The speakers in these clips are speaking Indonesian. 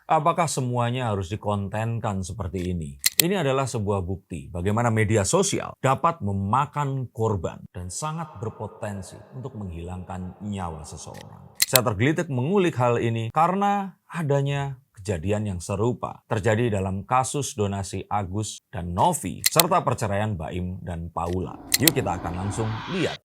Apakah semuanya harus dikontenkan seperti ini? Ini adalah sebuah bukti bagaimana media sosial dapat memakan korban dan sangat berpotensi untuk menghilangkan nyawa seseorang. Saya tergelitik mengulik hal ini karena adanya kejadian yang serupa terjadi dalam kasus donasi Agus dan Novi serta perceraian Baim dan Paula. Yuk kita akan langsung lihat.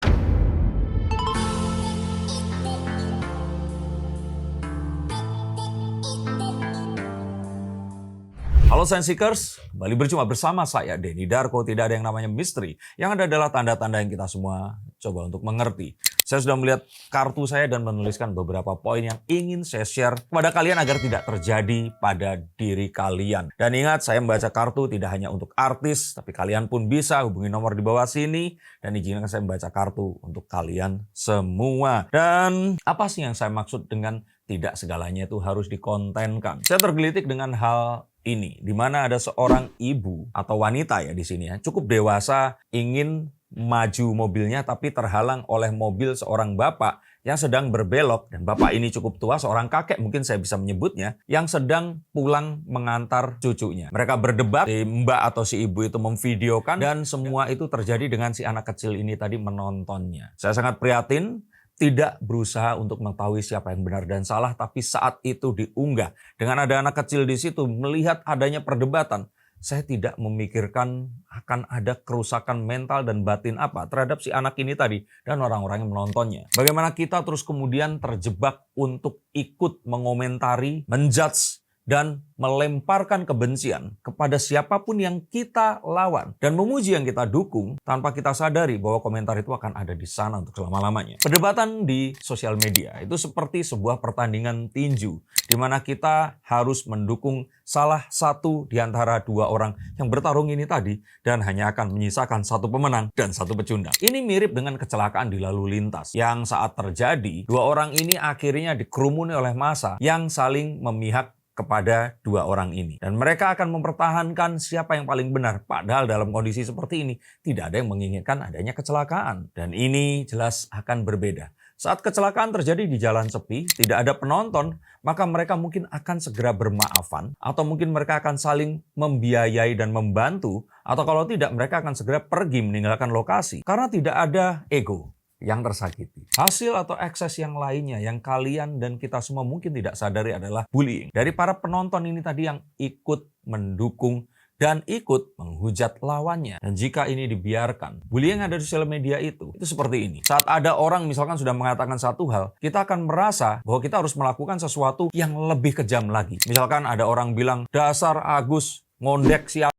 Halo Science Seekers, kembali berjumpa bersama saya Denny Darko. Tidak ada yang namanya misteri, yang ada adalah tanda-tanda yang kita semua coba untuk mengerti. Saya sudah melihat kartu saya dan menuliskan beberapa poin yang ingin saya share kepada kalian agar tidak terjadi pada diri kalian. Dan ingat, saya membaca kartu tidak hanya untuk artis, tapi kalian pun bisa hubungi nomor di bawah sini dan izinkan saya membaca kartu untuk kalian semua. Dan apa sih yang saya maksud dengan tidak segalanya itu harus dikontenkan? Saya tergelitik dengan hal ini, di mana ada seorang ibu atau wanita ya di sini ya, cukup dewasa, ingin maju mobilnya tapi terhalang oleh mobil seorang bapak yang sedang berbelok, dan bapak ini cukup tua, seorang kakek mungkin saya bisa menyebutnya, yang sedang pulang mengantar cucunya. Mereka berdebat, si mbak atau si ibu itu memvideokan, dan semua itu terjadi dengan si anak kecil ini tadi menontonnya. Saya sangat prihatin. Tidak berusaha untuk mengetahui siapa yang benar dan salah, tapi saat itu diunggah dengan ada anak kecil di situ, melihat adanya perdebatan, saya tidak memikirkan akan ada kerusakan mental dan batin apa terhadap si anak ini tadi dan orang-orang yang menontonnya. Bagaimana kita terus kemudian terjebak untuk ikut mengomentari, menjudge, dan melemparkan kebencian kepada siapapun yang kita lawan dan memuji yang kita dukung tanpa kita sadari bahwa komentar itu akan ada di sana untuk selama-lamanya. Perdebatan di sosial media itu seperti sebuah pertandingan tinju di mana kita harus mendukung salah satu di antara dua orang yang bertarung ini tadi dan hanya akan menyisakan satu pemenang dan satu pecundang. Ini mirip dengan kecelakaan di lalu lintas yang saat terjadi dua orang ini akhirnya dikerumuni oleh massa yang saling memihak kepada dua orang ini. Dan mereka akan mempertahankan siapa yang paling benar. Padahal dalam kondisi seperti ini, tidak ada yang menginginkan adanya kecelakaan. Dan ini jelas akan berbeda. Saat kecelakaan terjadi di jalan sepi, tidak ada penonton, maka mereka mungkin akan segera bermaafan. Atau mungkin mereka akan saling membiayai dan membantu. Atau kalau tidak, mereka akan segera pergi meninggalkan lokasi. Karena tidak ada ego yang tersakiti. Hasil atau ekses yang lainnya yang kalian dan kita semua mungkin tidak sadari adalah bullying. Dari para penonton ini tadi yang ikut mendukung dan ikut menghujat lawannya. Dan jika ini dibiarkan, bullying yang ada di sosial media itu seperti ini. Saat ada orang misalkan sudah mengatakan satu hal, kita akan merasa bahwa kita harus melakukan sesuatu yang lebih kejam lagi. Misalkan ada orang bilang, dasar Agus ngondek sialan.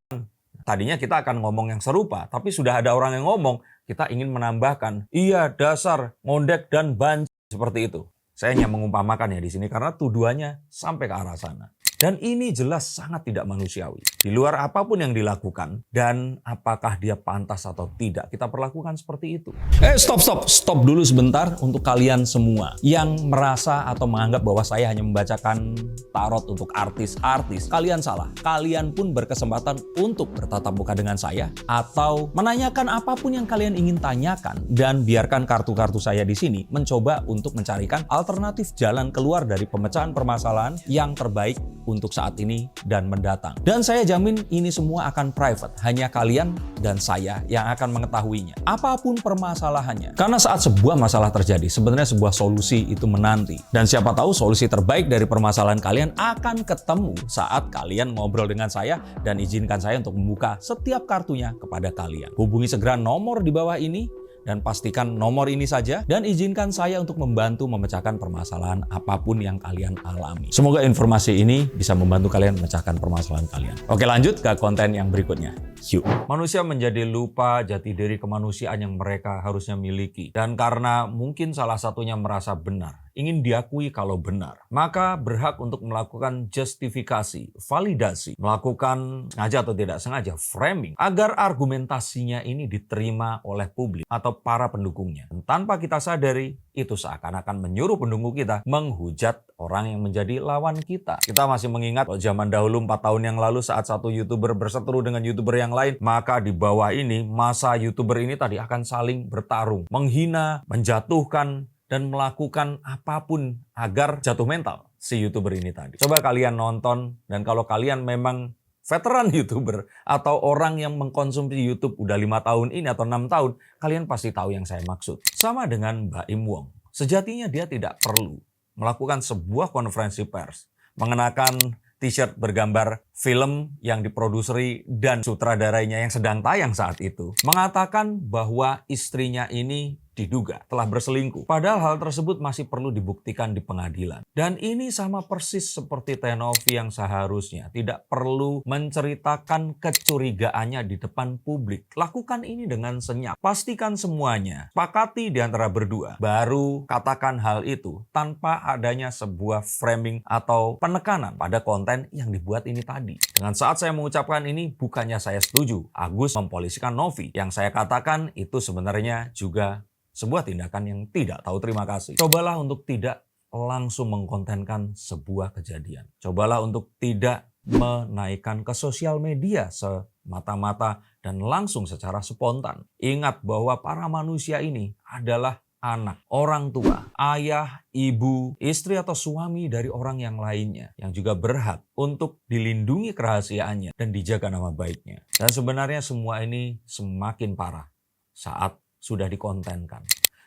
Tadinya kita akan ngomong yang serupa, tapi sudah ada orang yang ngomong, kita ingin menambahkan, iya dasar, ngondek dan banci, seperti itu. Saya hanya mengumpamakan ya di sini karena tuduhannya sampai ke arah sana. Dan ini jelas sangat tidak manusiawi. Di luar apapun yang dilakukan dan apakah dia pantas atau tidak, kita perlakukan seperti itu. Stop dulu sebentar untuk kalian semua yang merasa atau menganggap bahwa saya hanya membacakan tarot untuk artis-artis. Kalian salah. Kalian pun berkesempatan untuk bertatap muka dengan saya atau menanyakan apapun yang kalian ingin tanyakan, dan biarkan kartu-kartu saya di sini mencoba untuk mencarikan alternatif jalan keluar dari pemecahan permasalahan yang terbaik untuk saat ini dan mendatang. Dan saya jamin ini semua akan private. Hanya kalian dan saya yang akan mengetahuinya. Apapun permasalahannya. Karena saat sebuah masalah terjadi, sebenarnya sebuah solusi itu menanti. Dan siapa tahu solusi terbaik dari permasalahan kalian akan ketemu saat kalian ngobrol dengan saya dan izinkan saya untuk membuka setiap kartunya kepada kalian. Hubungi segera nomor di bawah ini dan pastikan nomor ini saja dan izinkan saya untuk membantu memecahkan permasalahan apapun yang kalian alami. Semoga informasi ini bisa membantu kalian memecahkan permasalahan kalian. Oke, lanjut ke konten yang berikutnya. Yuk. Manusia menjadi lupa jati diri kemanusiaan yang mereka harusnya miliki. Dan karena mungkin salah satunya merasa benar, ingin diakui kalau benar, maka berhak untuk melakukan justifikasi, validasi, melakukan sengaja atau tidak sengaja framing agar argumentasinya ini diterima oleh publik atau para pendukungnya. Dan tanpa kita sadari, itu seakan-akan menyuruh pendukung kita menghujat orang yang menjadi lawan kita. Kita masih mengingat zaman dahulu 4 tahun yang lalu saat satu YouTuber berseteru dengan YouTuber yang lain, maka di bawah ini masa YouTuber ini tadi akan saling bertarung, menghina, menjatuhkan, dan melakukan apapun agar jatuh mental. si YouTuber ini tadi. Coba kalian nonton, dan kalau kalian memang veteran YouTuber atau orang yang mengkonsumsi YouTube udah 5 tahun ini atau 6 tahun, kalian pasti tahu yang saya maksud. Sama dengan Mbak Im Wong. Sejatinya dia tidak perlu melakukan sebuah konferensi pers, mengenakan t-shirt bergambar film yang diproduseri dan sutradarainya yang sedang tayang saat itu, mengatakan bahwa istrinya ini diduga telah berselingkuh. Padahal hal tersebut masih perlu dibuktikan di pengadilan. Dan ini sama persis seperti Teh Novi yang seharusnya tidak perlu menceritakan kecurigaannya di depan publik. Lakukan ini dengan senyap. Pastikan semuanya. Sepakati di antara berdua. Baru katakan hal itu tanpa adanya sebuah framing atau penekanan pada konten yang dibuat ini tadi. Dengan saat saya mengucapkan ini, bukannya saya setuju Agus mempolisikan Novi. Yang saya katakan itu sebenarnya juga sebuah tindakan yang tidak tahu terima kasih. Cobalah untuk tidak langsung mengkontenkan sebuah kejadian. Cobalah untuk tidak menaikkan ke sosial media semata-mata dan langsung secara spontan. Ingat bahwa para manusia ini adalah anak, orang tua, ayah, ibu, istri atau suami dari orang yang lainnya yang juga berhak untuk dilindungi kerahasiaannya dan dijaga nama baiknya. Dan sebenarnya semua ini semakin parah saat sudah dikontenkan.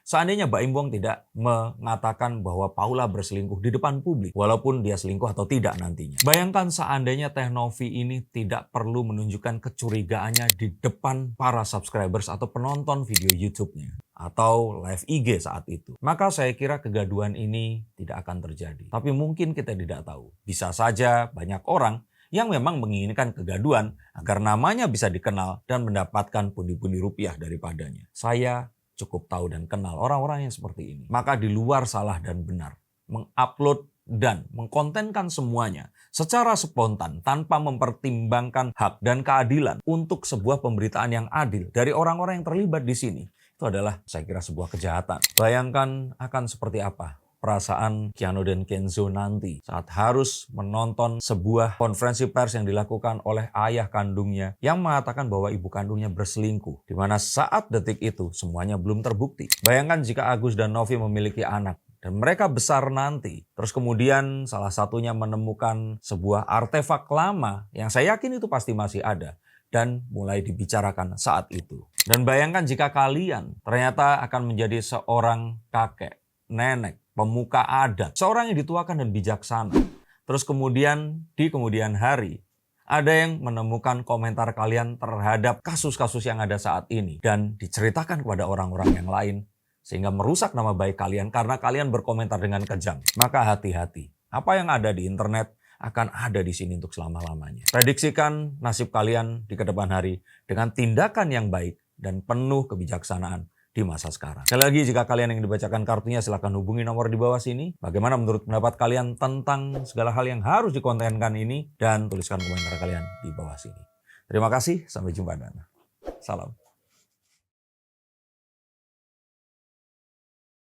Seandainya Mbak Im Wong tidak mengatakan bahwa Paula berselingkuh di depan publik, walaupun dia selingkuh atau tidak nantinya. Bayangkan seandainya Teh Novi ini tidak perlu menunjukkan kecurigaannya di depan para subscribers atau penonton video YouTube-nya atau live IG saat itu. Maka saya kira kegaduhan ini tidak akan terjadi. Tapi mungkin kita tidak tahu. Bisa saja banyak orang yang memang menginginkan kegaduhan agar namanya bisa dikenal dan mendapatkan pundi-pundi rupiah daripadanya. Saya cukup tahu dan kenal orang-orang yang seperti ini. Maka di luar salah dan benar, mengupload dan mengkontenkan semuanya secara spontan tanpa mempertimbangkan hak dan keadilan untuk sebuah pemberitaan yang adil dari orang-orang yang terlibat di sini, itu adalah saya kira sebuah kejahatan. Bayangkan akan seperti apa perasaan Keanu dan Kenzo nanti saat harus menonton sebuah konferensi pers yang dilakukan oleh ayah kandungnya yang mengatakan bahwa ibu kandungnya berselingkuh, di mana saat detik itu semuanya belum terbukti. Bayangkan jika Agus dan Novi memiliki anak dan mereka besar nanti, terus kemudian salah satunya menemukan sebuah artefak lama yang saya yakin itu pasti masih ada dan mulai dibicarakan saat itu. Dan bayangkan jika kalian ternyata akan menjadi seorang kakek, nenek, pemuka adat, seorang yang dituakan dan bijaksana. Terus kemudian di kemudian hari ada yang menemukan komentar kalian terhadap kasus-kasus yang ada saat ini dan diceritakan kepada orang-orang yang lain sehingga merusak nama baik kalian karena kalian berkomentar dengan kejam. Maka hati-hati. Apa yang ada di internet akan ada di sini untuk selama-lamanya. Prediksikan nasib kalian di kedepan hari dengan tindakan yang baik dan penuh kebijaksanaan di masa sekarang. Sekali lagi, jika kalian ingin dibacakan kartunya, silahkan hubungi nomor di bawah sini. Bagaimana menurut pendapat kalian tentang segala hal yang harus dikontenkan ini? Dan tuliskan komentar kalian di bawah sini. Terima kasih, sampai jumpa dan salam.